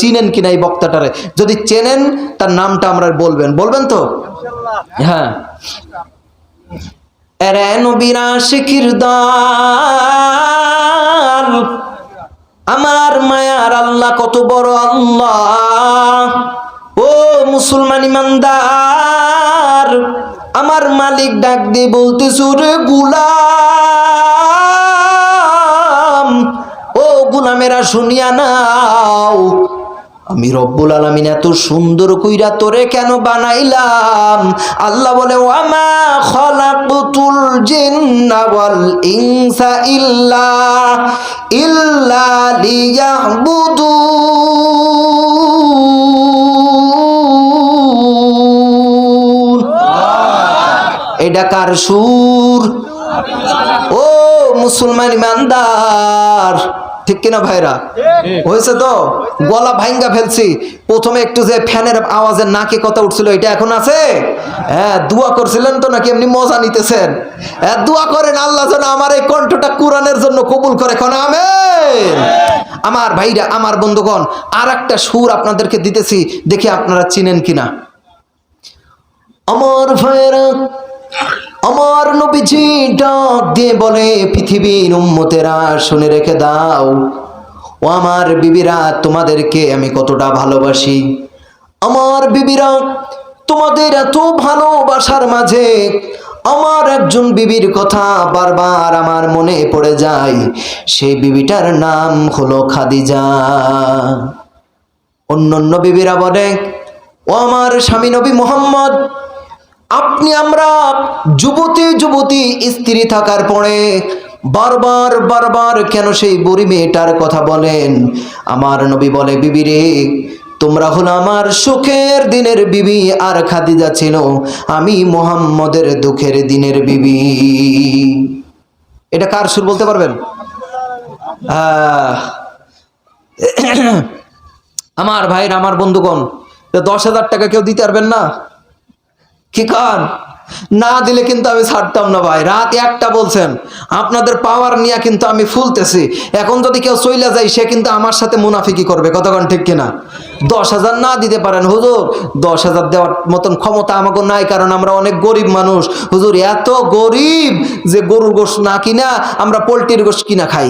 চিনেন কিনা এই বক্তাটারে, যদি চেনেন তার নামটা আমরা বলবেন তো? হ্যাঁ, এরে নবীর আশিকির দল, আমার মায়ার আল্লাহ কত বড় আল্লাহ। ও মুসলমান ইমানদার, আমার মালিক ডাক দিয়ে বলতেছে, রে গোলাম, ও গোলামেরা শুনিয়া নাও, আমি রব্বুল আলামিন এত সুন্দর কইরা তোরে কেন বানাইলাম। আল্লাহ বলে, ওয়ামা খালাকতুল জিন্না ওয়াল ইনসা ইল্লা লিয়াবুদুন। এটা কার সুর? ও মুসলমান ইমানদার, ঠিক কিনা ভাইরা? হয়েছে তো? গলা ভাঙ্গা ফেলছি। প্রথমে একটু যে ফ্যানের আওয়াজের নাকে কথা উঠছিল, এটা এখন আছে? হ্যাঁ, দোয়া করছিলেন তো নাকি এমনি মজা নিতেছেন? হ্যাঁ, দোয়া করেন আল্লাহ যেন আমার এই কণ্ঠটা কোরআনের জন্য কবুল করে। কোন আমেন। আমার ভাইরা, আমার বন্ধুগণ, আর একটা সুর আপনাদেরকে দিতেছি, দেখি আপনারা চিনেন কিনা। আমার ভাইরা, আমার নবীজি ডাক দিয়ে বলে, পৃথিবীর উম্মতেরা শুনে রেখে দাও, ও আমার বিবিরা, তোমাদেরকে আমি কতটা ভালোবাসি। আমার বিবিরা, তোমাদের এত ভালোবাসার মাঝে আমার একজন বিবির কথা বারবার আমার মনে পড়ে যায়। সেই বিবিটার নাম হলো খাদিজা। অন্যান্য বিবিরা বলে, ও আমার স্বামী নবী মুহাম্মদ, আপনি আমরা যুবতী স্ত্রী থাকার পরে বারবার বারবার কেন সেই বুড়ি মেয়েটার কথা বলেন? আমার নবী বলে, বিবি রে, তোমরা হলো আমার সুখের দিনের বিবি, আর খাদিজা ছিল আমি মুহাম্মদের দুঃখের দিনের বিবি। এটা কার সুর বলতে পারবেন? আমার ভাইরা, আমার বন্ধুগণ, 10,000 টাকা কেউ দিতে পারবেন না? কি কান? না দিলে কিন্তু আমি ছাড়তাম না ভাই। রাত 1টা বলছেন, আপনাদের পাওয়ার নিয়ে কিন্তু আমি ফুলতেছি। এখন যদি কেউ চইলা যায়, সে কিন্তু আমার সাথে মুনাফিকি করবে। কতক্ষণ ঠিক কিনা? 10,000 না দিতে পারেন হুজুর, 10,000 দেওয়ার মতন ক্ষমতা আমাকে নাই, কারণ আমরা অনেক গরিব মানুষ। হুজুর এত গরিব যে গরুর গোশত না কিনা আমরা পোল্ট্রির গোশত কিনা খাই,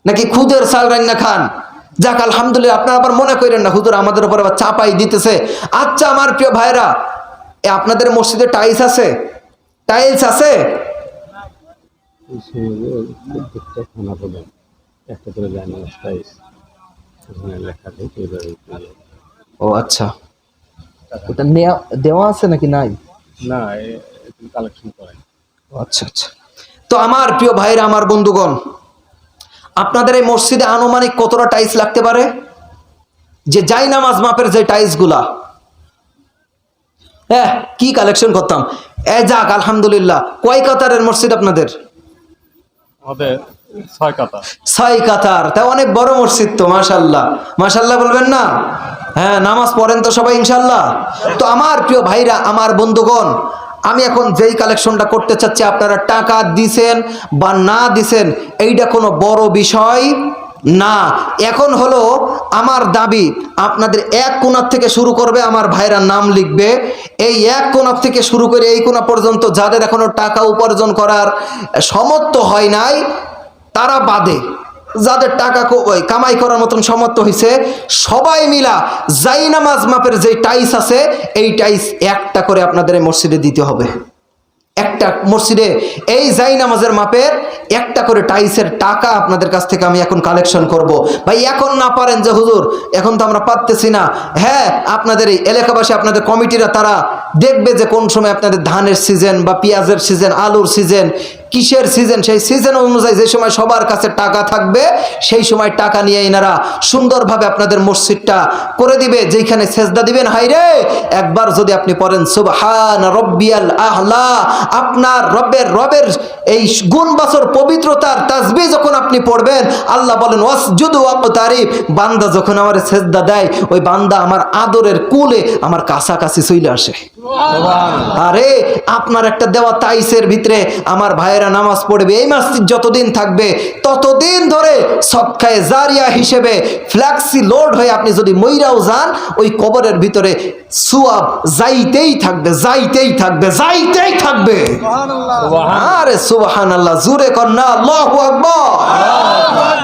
নাকি খুদের চাল রান্না খান। যাক, আলহামদুলিল্লাহ। আপনারা আবার মনে করেন না হুজুর আমাদের উপর আবার চাপাই দিতেছে। আচ্ছা আমার প্রিয় ভাইরা, আপনাদের মসজিদে টাইলস আছে? টাইলস আছে? ও আচ্ছা, ওটা দেওয়া আছে নাকি নাই? না, কালেকশন করেন। আচ্ছা আচ্ছা। তো আমার প্রিয় ভাইরা, আমার বন্ধুগণ, আপনাদের এই মসজিদে আনুমানিক কতটা টাইলস লাগতে পারে? যে যাই নামাজ মাপের যে টাইলস গুলা, হ্যাঁ, কি কালেকশন করতাম। যাক আলহামদুলিল্লাহ। কয় কাতারের মসজিদ আপনাদের? আমাদের 6 কাতার। 6 কাতার। তাই অনেক বড় মসজিদ তো। মাশাআল্লাহ, মাশাআল্লাহ বলবেন না? হ্যাঁ, নামাজ পড়েন তো সবাই ইনশাআল্লাহ? তো আমার প্রিয় ভাইরা, আমার বন্ধুগণ, আমি এখন যেই কালেকশনটা করতে চাচ্ছি, আপনারা টাকা দিছেন বা না দিছেন এইটা কোনো বড় বিষয় না। এখন হলো আমার দাবি, আপনাদের এক কোণার থেকে শুরু করবে, আমার ভাইরা নাম লিখবে। এই এক কোণার থেকে শুরু করে এই কোণা পর্যন্ত যাদের এখনো টাকা উপার্জন করার সমর্থ হয় নাই, তারা বাদে যাদের টাকা কামাই করার মতন সমর্থ হয়েছে, সবাই মিলা যাই নামাজ মাপের যে টাইস আছে, এই টাইস একটা করে আপনাদের এই মসজিদে দিতে হবে। একটা মসজিদে এই যাই নামাজের মাপের একটা করে টাইসের টাকা আপনাদের কাছ থেকে আমি এখন কালেকশন করব। ভাই এখন না পারেন যে হুজুর এখন তো আমরা পারতেছি না, হ্যাঁ, আপনাদের এই এলাকাবাসী, আপনাদের কমিটিরা তারা দেখবে যে কোন সময় আপনাদের ধানের সিজন বা পেঁয়াজের সিজন, আলুর সিজন, কিসের সিজন, সেই সিজন অনুযায়ী যে সময় সবার কাছে টাকা থাকবে, সেই সময় টাকা নিয়ে এনারা সুন্দরভাবে আপনাদের মসজিদটা করে দিবে। যেখানে সেজদা দিবেন, হাইরে একবার যদি আপনি পড়েন সুবহান রব্বিয়াল আহলা, আপনার রবের এই গুণবাচর পবিত্রতার তাসবিহ যখন আপনি পড়বেন, আল্লাহ বলেন ওয়াসজুদু ওয়াকতারিব, বান্দা যখন আমার সেজদা দেয়, ওই বান্দা আমার আদরের কুলে আমার কাছাকাছি চলে আসে। আরে আপনার একটা দেওয়া তাইসের ভিতরে আমার ভাইয়েরা ভাইরা নামাজ পড়বে, এই মসজিদ যতদিন থাকবে ততদিন ধরে সদকায়ে জারিয়া হিসেবে ফ্ল্যাক্সি লোড হয়ে আপনি যদি মইরাও যান, ওই কবরের ভিতরে সুয়াব যাইতেই থাকবে, যাইতেই থাকবে, যাইতেই থাকবে। আরে সুবহানাল্লাহ, জোরে কর না আল্লাহু আকবার।